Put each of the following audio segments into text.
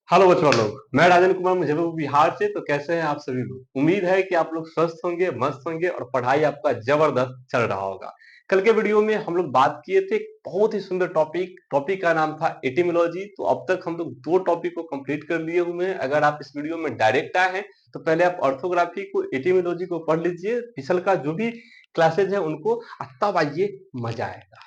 Hello बच्चों लोग, मैं राजन कुमार मुजफ्फरपुर बिहार से। तो कैसे हैं आप सभी लोग? उम्मीद है कि आप लोग स्वस्थ होंगे, मस्त होंगे और पढ़ाई आपका जबरदस्त चल रहा होगा। कल के वीडियो में हम लोग बात किए थे एक बहुत ही सुंदर टॉपिक का नाम था एटिमोलॉजी। तो अब तक हम लोग दो टॉपिक को कंप्लीट कर लिए हुए हैं। अगर आप इस वीडियो में डायरेक्ट आए हैं तो पहले आप ऑर्थोग्राफी को, एटिमोलॉजी को पढ़ लीजिए, पिछल का जो भी क्लासेज है उनको, तब आइए, मजा आएगा।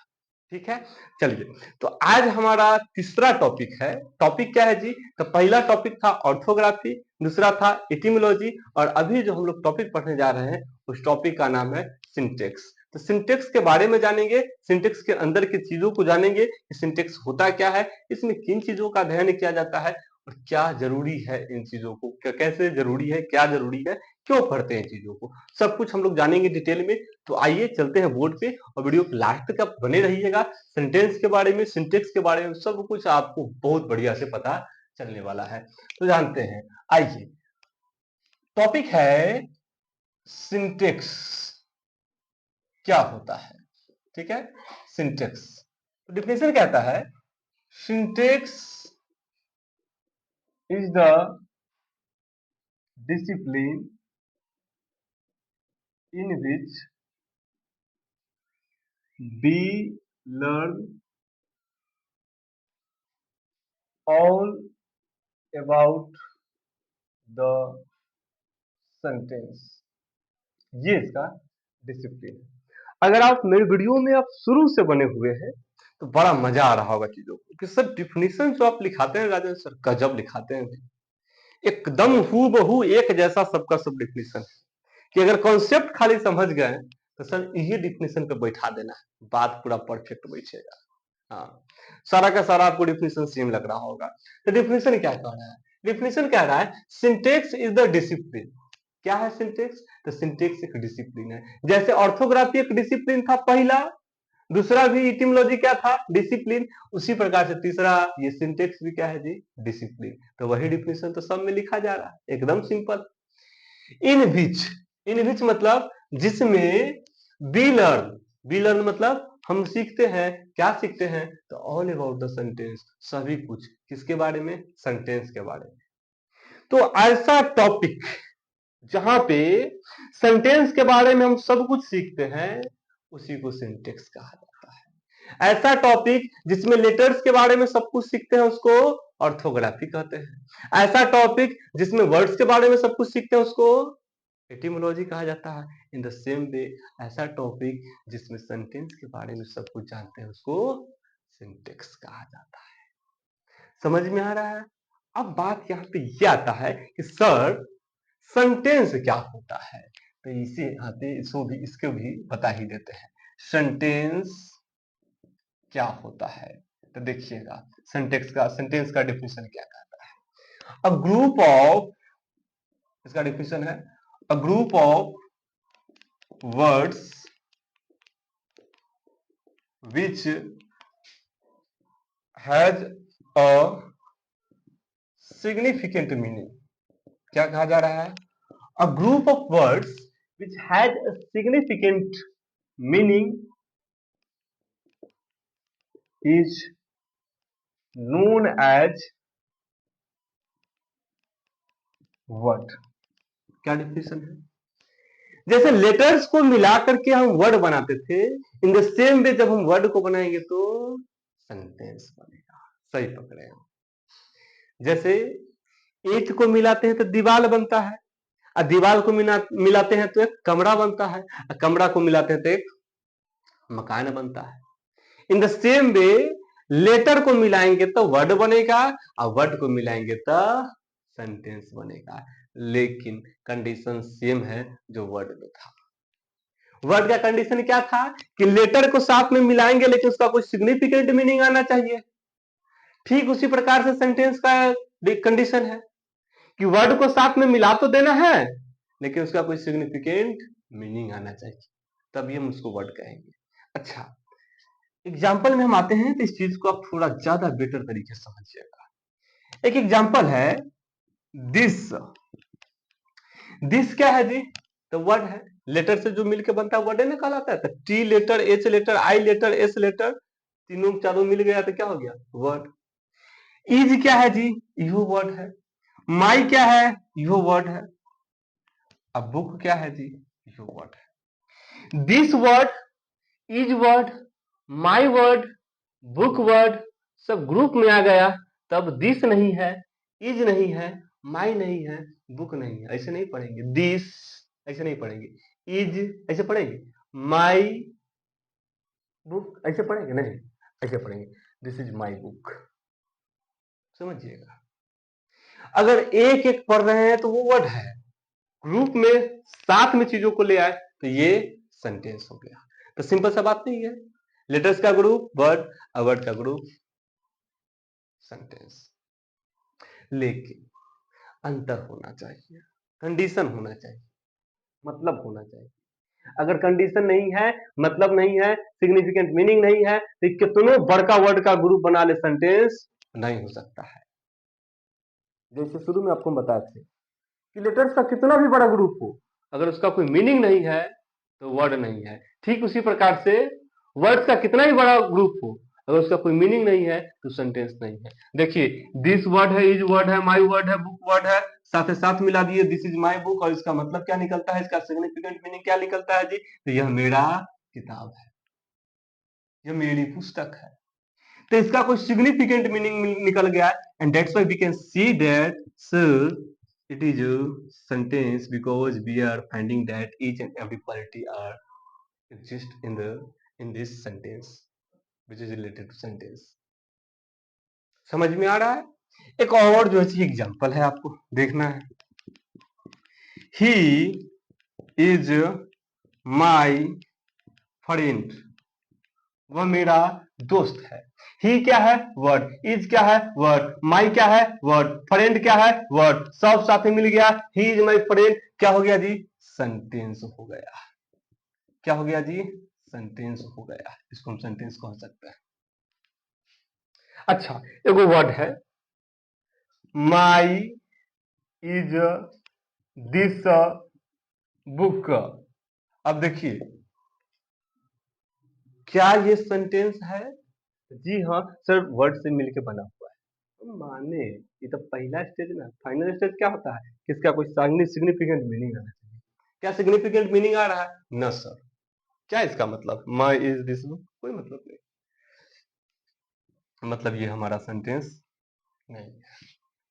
ठीक है, चलिए। तो आज हमारा तीसरा टॉपिक है। टॉपिक क्या है जी? तो पहला टॉपिक था ऑर्थोग्राफी, दूसरा था एटिमोलॉजी, और अभी जो हम लोग टॉपिक पढ़ने जा रहे हैं उस टॉपिक का नाम है सिंटेक्स। तो सिंटेक्स के बारे में जानेंगे, सिंटेक्स के अंदर की चीजों को जानेंगे कि सिंटेक्स होता क्या है, इसमें किन चीजों का अध्ययन किया जाता है और क्या जरूरी है इन चीजों को, कैसे जरूरी है, क्या जरूरी है, क्यों पढ़ते हैं इन चीजों को, सब कुछ हम लोग जानेंगे डिटेल में। तो आइए चलते हैं बोर्ड पे और वीडियो के लास्ट तक आप बने रहिएगा। सेंटेंस के बारे में, सिंटेक्स के बारे में सब कुछ आपको बहुत बढ़िया से पता चलने वाला है। तो जानते हैं, आइए। टॉपिक है सिंटेक्स, क्या होता है। ठीक है, सिंटेक्स तो डिफिनेशन कहता है, syntax is the discipline in which we learn all about the sentence. ये इसका डिसिप्लिन है। अगर आप मेरे वीडियो में आप शुरू से बने हुए हैं तो बड़ा मजा आ रहा होगा चीजों को कि सर डिफिनेशन जो आप लिखाते हैं राजन सर, गजब लिखाते हैं। एकदम हूबहू एक जैसा सबका सब डिफिनेशन है कि अगर कॉन्सेप्ट खाली समझ गए तो सर ये डिफिनेशन पे बैठा देना है, बात पूरा परफेक्ट बैठेगा। हाँ, सारा का सारा आपको डिफिनेशन सेम लग रहा होगा। तो डिफिनेशन क्या कह रहा है? डिफिनेशन कह रहा है सिंटेक्स इज द डिसिप्लिन। क्या है सिंटेक्स? तो सिंटेक्स एक डिसिप्लिन है। जैसे ऑर्थोग्राफी एक डिसिप्लिन था पहला, दूसरा भी इटिमोलॉजी क्या था? डिसिप्लिन। उसी प्रकार से तीसरा ये सिंटेक्स भी क्या है जी? डिसिप्लिन। तो वही डिफिनेशन तो सब में लिखा जा रहा है, एकदम सिंपल। इन विच, इन विच मतलब जिसमें, बी लर्न, बी लर्न मतलब हम सीखते हैं। क्या सीखते हैं? तो ऑल अबाउट द सेंटेंस, सभी कुछ किसके बारे में? सेंटेंस के बारे में। तो ऐसा टॉपिक जहां पे सेंटेंस के बारे में हम सब कुछ सीखते हैं उसी को सिंटेक्स कहा जाता है। ऐसा टॉपिक जिसमें लेटर्स के बारे में सब कुछ सीखते हैं उसको ऑर्थोग्राफी कहते हैं। ऐसा टॉपिक जिसमें वर्ड्स के बारे में सब कुछ सीखते हैं उसको एटिमोलॉजी कहा जाता है। इन द सेम वे ऐसा टॉपिक जिसमें सेंटेंस के बारे में सब कुछ जानते हैं उसको सिंटेक्स कहा जाता है। समझ में आ रहा है? अब बात यहाँ पे ये आता है कि सर सेंटेंस क्या होता है। तो इसे आते इसको भी, इसको भी बता ही देते हैं, सेंटेंस क्या होता है। तो देखिएगा, सेंटेंस का डिफिनेशन क्या कहता है। अ ग्रुप ऑफ, इसका डिफिनेशन है a group of words which has a significant meaning. क्या कहा जा रहा है? A group of words which has a significant meaning is known as word. क्या डिफिनेशन है? जैसे लेटर्स को मिला करके हम वर्ड बनाते थे, इन द सेम वे जब हम वर्ड को बनाएंगे तो सेंटेंस बनेगा। सही पकड़े हम। जैसे ईंट को मिलाते हैं तो दीवार बनता है, और दीवार को मिलाते हैं तो एक कमरा बनता है, और कमरा को मिलाते हैं तो एक मकान बनता है। In the same way letter को मिलाएंगे तो वर्ड बनेगा, और वर्ड को मिलाएंगे तो सेंटेंस बनेगा। लेकिन कंडीशन सेम है जो वर्ड में था। वर्ड का कंडीशन क्या था कि लेटर को साथ में मिलाएंगे लेकिन उसका कोई सिग्निफिकेंट मीनिंग आना चाहिए। ठीक उसी प्रकार से सेंटेंस का कंडीशन है कि वर्ड को साथ में मिला तो देना है लेकिन उसका कोई सिग्निफिकेंट मीनिंग आना चाहिए, तभी हम उसको वर्ड कहेंगे। अच्छा, एग्जाम्पल में हम आते हैं तो इस चीज को आप थोड़ा ज्यादा बेटर तरीके से समझिएगा। एक एग्जाम्पल है दिस। दिस क्या है जी? तो वर्ड है, लेटर से जो मिलकर बनता है वर्ड है ना कहलाता है। तो टी लेटर, एच लेटर, आई लेटर, एस लेटर, तीनों चारों मिल गया तो क्या हो गया? वर्ड। इज क्या है जी? यो वर्ड है। माई क्या है? यो वर्ड है। अब बुक क्या है जी? यो वर्ड है। This word, is word, my word, book word सब ग्रुप में आ गया, तब दिस नहीं है, इज नहीं है, माई नहीं है, बुक नहीं है। ऐसे नहीं पढ़ेंगे। दिस ऐसे नहीं पढ़ेंगे, इज ऐसे पढ़ेंगे, माई बुक ऐसे पढ़ेंगे नहीं, ऐसे पढ़ेंगे दिस इज माई बुक। समझिएगा, अगर एक एक पढ़ रहे हैं तो वो वर्ड है, ग्रुप में साथ में चीजों को ले आए तो ये सेंटेंस हो गया। तो सिंपल सा बात नहीं है, लेटर्स का ग्रुप वर्ड, वर्ड का ग्रुप सेंटेंस। लेकिन अंतर होना चाहिए, कंडीशन होना चाहिए, मतलब होना चाहिए। अगर कंडीशन नहीं है, मतलब नहीं है, सिग्निफिकेंट मीनिंग नहीं है, तो कितनों बड़का वर्ड का ग्रुप बना ले सेंटेंस नहीं हो सकता है। जैसे शुरू में आपको बताए थे कि लेटर्स का कितना भी बड़ा ग्रुप हो, अगर उसका कोई मीनिंग नहीं है तो वर्ड नहीं है। ठीक उसी प्रकार से वर्ड्स का कितना ही बड़ा ग्रुप हो, अगर उसका कोई मीनिंग नहीं है तो सेंटेंस नहीं है। देखिए, दिस वर्ड है, इज वर्ड है, माई वर्ड है, बुक वर्ड है, साथ साथ मिला दिए दिस इज माई बुक, और इसका मतलब क्या निकलता है, इसका सिग्निफिकेंट मीनिंग क्या निकलता है जी? तो यह मेरा किताब है, यह मेरी पुस्तक है। तो इसका कोई सिग्निफिकेंट मीनिंग निकल गया, and that's why we can see that sir it is a sentence because we are finding that each and every quality are exist in this sentence which is related to sentence। समझ में आ रहा है? एक और जो है example है, आपको देखना है। he is my friend, वह मेरा दोस्त है। ही क्या है? वर्ड। इज क्या है? वर्ड। माई क्या है? वर्ड। फ्रेंड क्या है? वर्ड। सब साथ में मिल गया, ही इज माई फ्रेंड, क्या हो गया जी? सेंटेंस हो गया। क्या हो गया जी? सेंटेंस हो गया। इसको हम सेंटेंस कह सकते हैं। अच्छा, एगो वर्ड है माई इज दिस बुक। अब देखिए, क्या ये सेंटेंस है? जी हाँ सर, वर्ड से मिलके बना हुआ है। माने ये तो पहला स्टेज ना, फाइनल स्टेज क्या होता है कि इसका कोई सिग्निफिकेंट मीनिंग आना चाहिए। क्या सिग्निफिकेंट मीनिंग आ रहा है? न सर। क्या इसका मतलब? माई इज दिस बुक, कोई मतलब नहीं, मतलब ये हमारा सेंटेंस नहीं है।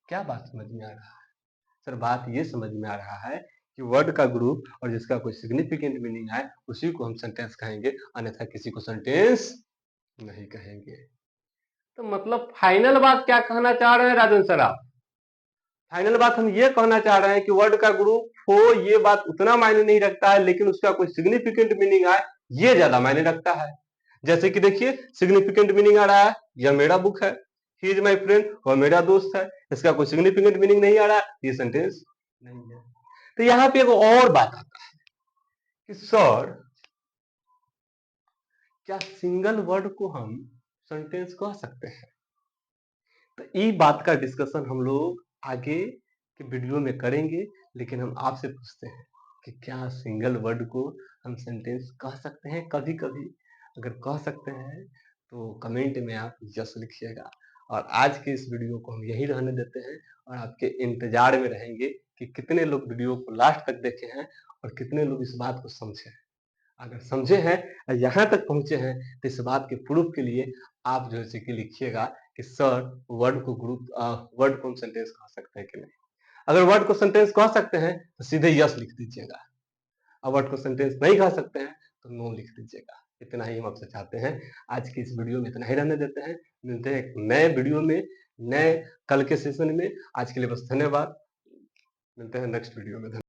क्या बात समझ में आ रहा है? सर बात ये समझ में आ रहा है कि वर्ड का ग्रुप और जिसका कोई सिग्निफिकेंट मीनिंग है उसी को हम सेंटेंस कहेंगे, अन्यथा किसी को सेंटेंस नहीं कहेंगे। तो मतलब फाइनल बात क्या कहना चाह रहे हैं राजन सर आप? फाइनल बात हम ये कहना चाह रहे हैं कि वर्ड का ग्रुप हो ये बात उतना मायने नहीं रखता है, लेकिन उसका कोई सिग्निफिकेंट मीनिंग आए ये ज्यादा मायने रखता है। जैसे कि देखिए, सिग्निफिकेंट मीनिंग आ रहा है यह मेरा बुक है, ही इज माई फ्रेंड, वह मेरा दोस्त है, इसका कोई सिग्निफिकेंट मीनिंग नहीं आ रहा है, ये सेंटेंस नहीं है। तो यहाँ पे एक और बात आता है कि सर क्या सिंगल वर्ड को हम सेंटेंस कह सकते हैं? तो ये बात का डिस्कशन हम लोग आगे के वीडियो में करेंगे, लेकिन हम आपसे पूछते हैं कि क्या सिंगल वर्ड को हम सेंटेंस कह सकते हैं कभी कभी? अगर कह सकते हैं तो कमेंट में आप यस लिखिएगा। और आज के इस वीडियो को हम यही रहने देते हैं और आपके इंतजार में रहेंगे कि कितने लोग वीडियो को लास्ट तक देखे हैं और कितने लोग इस बात को समझे हैं। अगर समझे हैं और यहाँ तक पहुंचे हैं तो इस बात के प्रूफ के लिए आप जो है कि लिखिएगा कि सर वर्ड को वर्ड को हम सेंटेंस कह सकते हैं कि नहीं। अगर वर्ड को सेंटेंस कह सकते हैं तो सीधे यस लिख दीजिएगा, और वर्ड को सेंटेंस नहीं कह सकते हैं तो नो लिख दीजिएगा। इतना ही हम आपसे चाहते हैं। आज की इस वीडियो में इतना ही रहने देते हैं, मिलते हैं एक नए वीडियो में, नए कल के सेशन में। आज के लिए बस धन्यवाद, मिलते हैं नेक्स्ट वीडियो में।